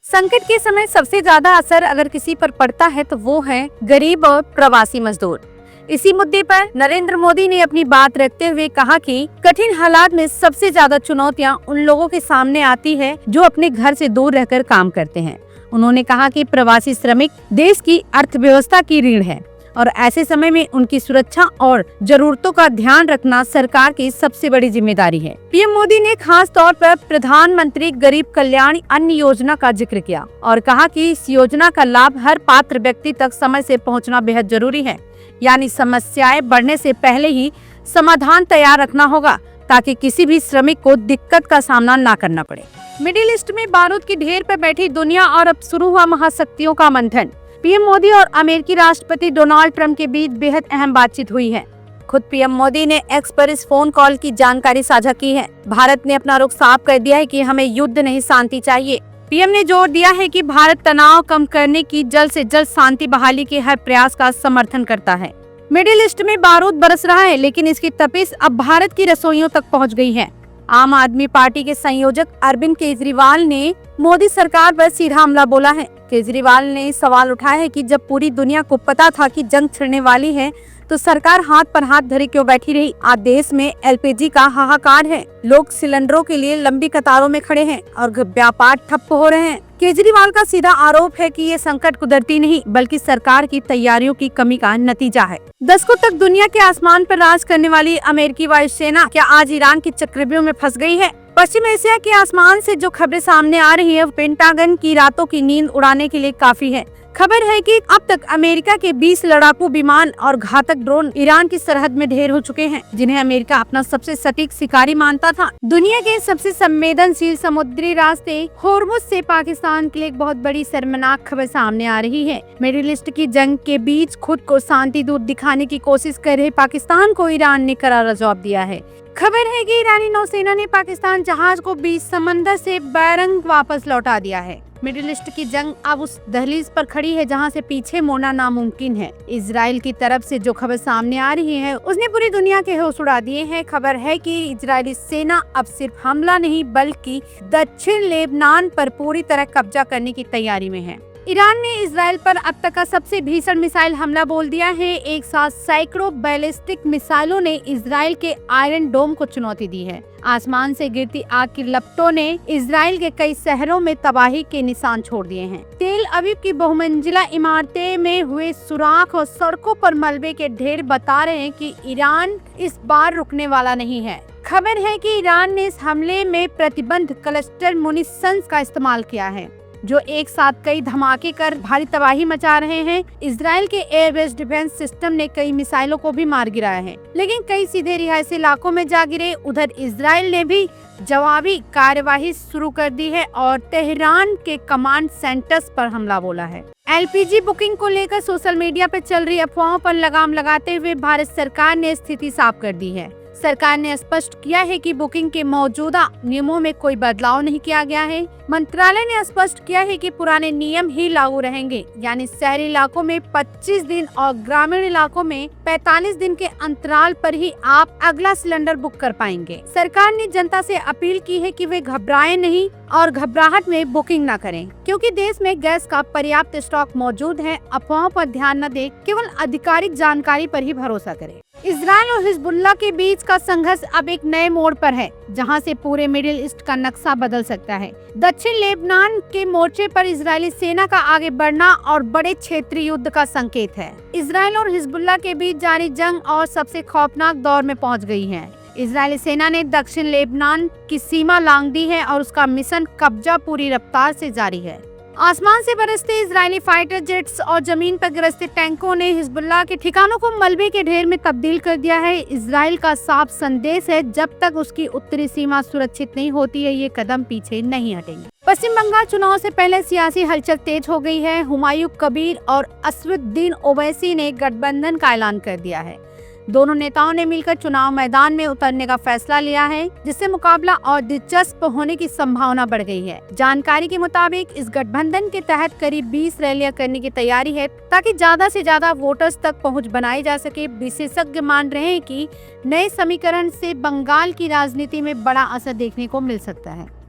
संकट के समय सबसे ज्यादा असर अगर किसी पर पड़ता है तो वो है गरीब और प्रवासी मजदूर। इसी मुद्दे पर नरेंद्र मोदी ने अपनी बात रखते हुए कहा कि कठिन हालात में सबसे ज्यादा चुनौतियां उन लोगों के सामने आती है जो अपने घर से दूर रहकर काम करते हैं। उन्होंने कहा कि प्रवासी श्रमिक देश की अर्थव्यवस्था की रीढ़ है और ऐसे समय में उनकी सुरक्षा और जरूरतों का ध्यान रखना सरकार की सबसे बड़ी जिम्मेदारी है। पीएम मोदी ने खास तौर पर प्रधानमंत्री गरीब कल्याण अन्न योजना का जिक्र किया और कहा कि इस योजना का लाभ हर पात्र व्यक्ति तक समय से पहुंचना बेहद जरूरी है। यानी समस्याएं बढ़ने से पहले ही समाधान तैयार रखना होगा ताकि किसी भी श्रमिक को दिक्कत का सामना न करना पड़े। मिडिल ईस्ट में बारूद की ढेर पर बैठी दुनिया और अब शुरू हुआ महाशक्तियों का मंथन। पीएम मोदी और अमेरिकी राष्ट्रपति डोनाल्ड ट्रंप के बीच बेहद अहम बातचीत हुई है। खुद पीएम मोदी ने एक्स पर इस फोन कॉल की जानकारी साझा की है। भारत ने अपना रुख साफ कर दिया है कि हमें युद्ध नहीं शांति चाहिए। पीएम ने जोर दिया है कि भारत तनाव कम करने की जल्द से जल्द शांति बहाली के हर प्रयास का समर्थन करता है। मिडिल ईस्ट में बारूद बरस रहा है, लेकिन इसकी तपिश अब भारत की रसोइयों तक पहुंच गई है। आम आदमी पार्टी के संयोजक अरविंद केजरीवाल ने मोदी सरकार पर सीधा हमला बोला है। केजरीवाल ने सवाल उठाया है कि जब पूरी दुनिया को पता था कि जंग छिड़ने वाली है तो सरकार हाथ पर हाथ धरे क्यों बैठी रही। आज देश में एलपीजी का हाहाकार है, लोग सिलेंडरों के लिए लंबी कतारों में खड़े हैं और व्यापार ठप्प हो रहे हैं। केजरीवाल का सीधा आरोप है कि ये संकट कुदरती नहीं बल्कि सरकार की तैयारियों की कमी का नतीजा है। दशकों तक दुनिया के आसमान पर राज करने वाली अमेरिकी वायुसेना क्या आज ईरान की चक्रव्यूह में फंस गई है? पश्चिम एशिया के आसमान से जो खबरें सामने आ रही है पेंटागन की रातों की नींद उड़ाने के लिए काफी है। खबर है कि अब तक अमेरिका के 20 लड़ाकू विमान और घातक ड्रोन ईरान की सरहद में ढेर हो चुके हैं, जिन्हें अमेरिका अपना सबसे सटीक शिकारी मानता था। दुनिया के सबसे संवेदनशील समुद्री रास्ते होर्मुज से पाकिस्तान के लिए एक बहुत बड़ी शर्मनाक खबर सामने आ रही है। मिडिल ईस्ट की जंग के बीच खुद को शांति दूत दिखाने की कोशिश कर रहे पाकिस्तान को ईरान ने करारा जवाब दिया है। खबर है कि ईरानी नौसेना ने पाकिस्तान जहाज को बीच समंदर से बैरंग वापस लौटा दिया है। मिडिल ईस्ट की जंग अब उस दहलीज पर खड़ी है जहां से पीछे मुड़ना नामुमकिन है। इजराइल की तरफ से जो खबर सामने आ रही है उसने पूरी दुनिया के होश उड़ा दिए हैं। खबर है कि इजरायली सेना अब सिर्फ हमला नहीं बल्कि दक्षिण लेबनान पर पूरी तरह कब्जा करने की तैयारी में है। ईरान ने इजराइल पर अब तक का सबसे भीषण मिसाइल हमला बोल दिया है। एक साथ सैकड़ों बैलिस्टिक मिसाइलों ने इजराइल के आयरन डोम को चुनौती दी है। आसमान से गिरती आग की लपटों ने इजराइल के कई शहरों में तबाही के निशान छोड़ दिए हैं। तेल अवीव की बहुमंजिला इमारतें में हुए सुराख और सड़कों पर मलबे के ढेर बता रहे हैं कि ईरान इस बार रुकने वाला नहीं है। खबर है कि ईरान ने इस हमले में प्रतिबंध क्लस्टर मुनिशंस का इस्तेमाल किया है, जो एक साथ कई धमाके कर भारी तबाही मचा रहे हैं। इजराइल के एयर बेस डिफेंस सिस्टम ने कई मिसाइलों को भी मार गिराया है, लेकिन कई सीधे रिहायशी इलाकों में जा गिरे। उधर इजराइल ने भी जवाबी कार्यवाही शुरू कर दी है और तेहरान के कमांड सेंटर्स पर हमला बोला है। एलपीजी बुकिंग को लेकर सोशल मीडिया पर चल रही अफवाहों पर लगाम लगाते हुए भारत सरकार ने स्थिति साफ कर दी है। सरकार ने स्पष्ट किया है कि बुकिंग के मौजूदा नियमों में कोई बदलाव नहीं किया गया है। मंत्रालय ने स्पष्ट किया है कि पुराने नियम ही लागू रहेंगे, यानी शहरी इलाकों में 25 दिन और ग्रामीण इलाकों में 45 दिन के अंतराल पर ही आप अगला सिलेंडर बुक कर पाएंगे। सरकार ने जनता से अपील की है कि वे घबराएं नहीं और घबराहट में बुकिंग न करें, क्योंकि देश में गैस का पर्याप्त स्टॉक मौजूद है। अफवाहों पर ध्यान न दें, केवल आधिकारिक जानकारी पर ही भरोसा करें। इजराइल और हिजबुल्लाह के बीच का संघर्ष अब एक नए मोड़ पर है, जहां से पूरे मिडिल ईस्ट का नक्शा बदल सकता है। दक्षिण लेबनान के मोर्चे पर इजरायली सेना का आगे बढ़ना और बड़े क्षेत्रीय युद्ध का संकेत है। इजराइल और हिजबुल्लाह के बीच जारी जंग और सबसे खौफनाक दौर में पहुंच गई है। इजरायली सेना ने दक्षिण लेबनान की सीमा लांघ दी है और उसका मिशन कब्जा पूरी रफ्तार से जारी है। आसमान से बरसते इजरायली फाइटर जेट्स और जमीन पर गिरते टैंकों ने हिजबुल्लाह के ठिकानों को मलबे के ढेर में तब्दील कर दिया है। इजराइल का साफ संदेश है, जब तक उसकी उत्तरी सीमा सुरक्षित नहीं होती है ये कदम पीछे नहीं हटेंगे। पश्चिम बंगाल चुनाव से पहले सियासी हलचल तेज हो गई है। हुमायूं कबीर और असदुद्दीन ओवैसी ने गठबंधन का ऐलान कर दिया है। दोनों नेताओं ने मिलकर चुनाव मैदान में उतरने का फैसला लिया है, जिससे मुकाबला और दिलचस्प होने की संभावना बढ़ गई है। जानकारी के मुताबिक इस गठबंधन के तहत करीब 20 रैलियां करने की तैयारी है, ताकि ज्यादा से ज्यादा वोटर्स तक पहुंच बनाई जा सके। विशेषज्ञ मान रहे हैं कि नए समीकरण से बंगाल की राजनीति में बड़ा असर देखने को मिल सकता है।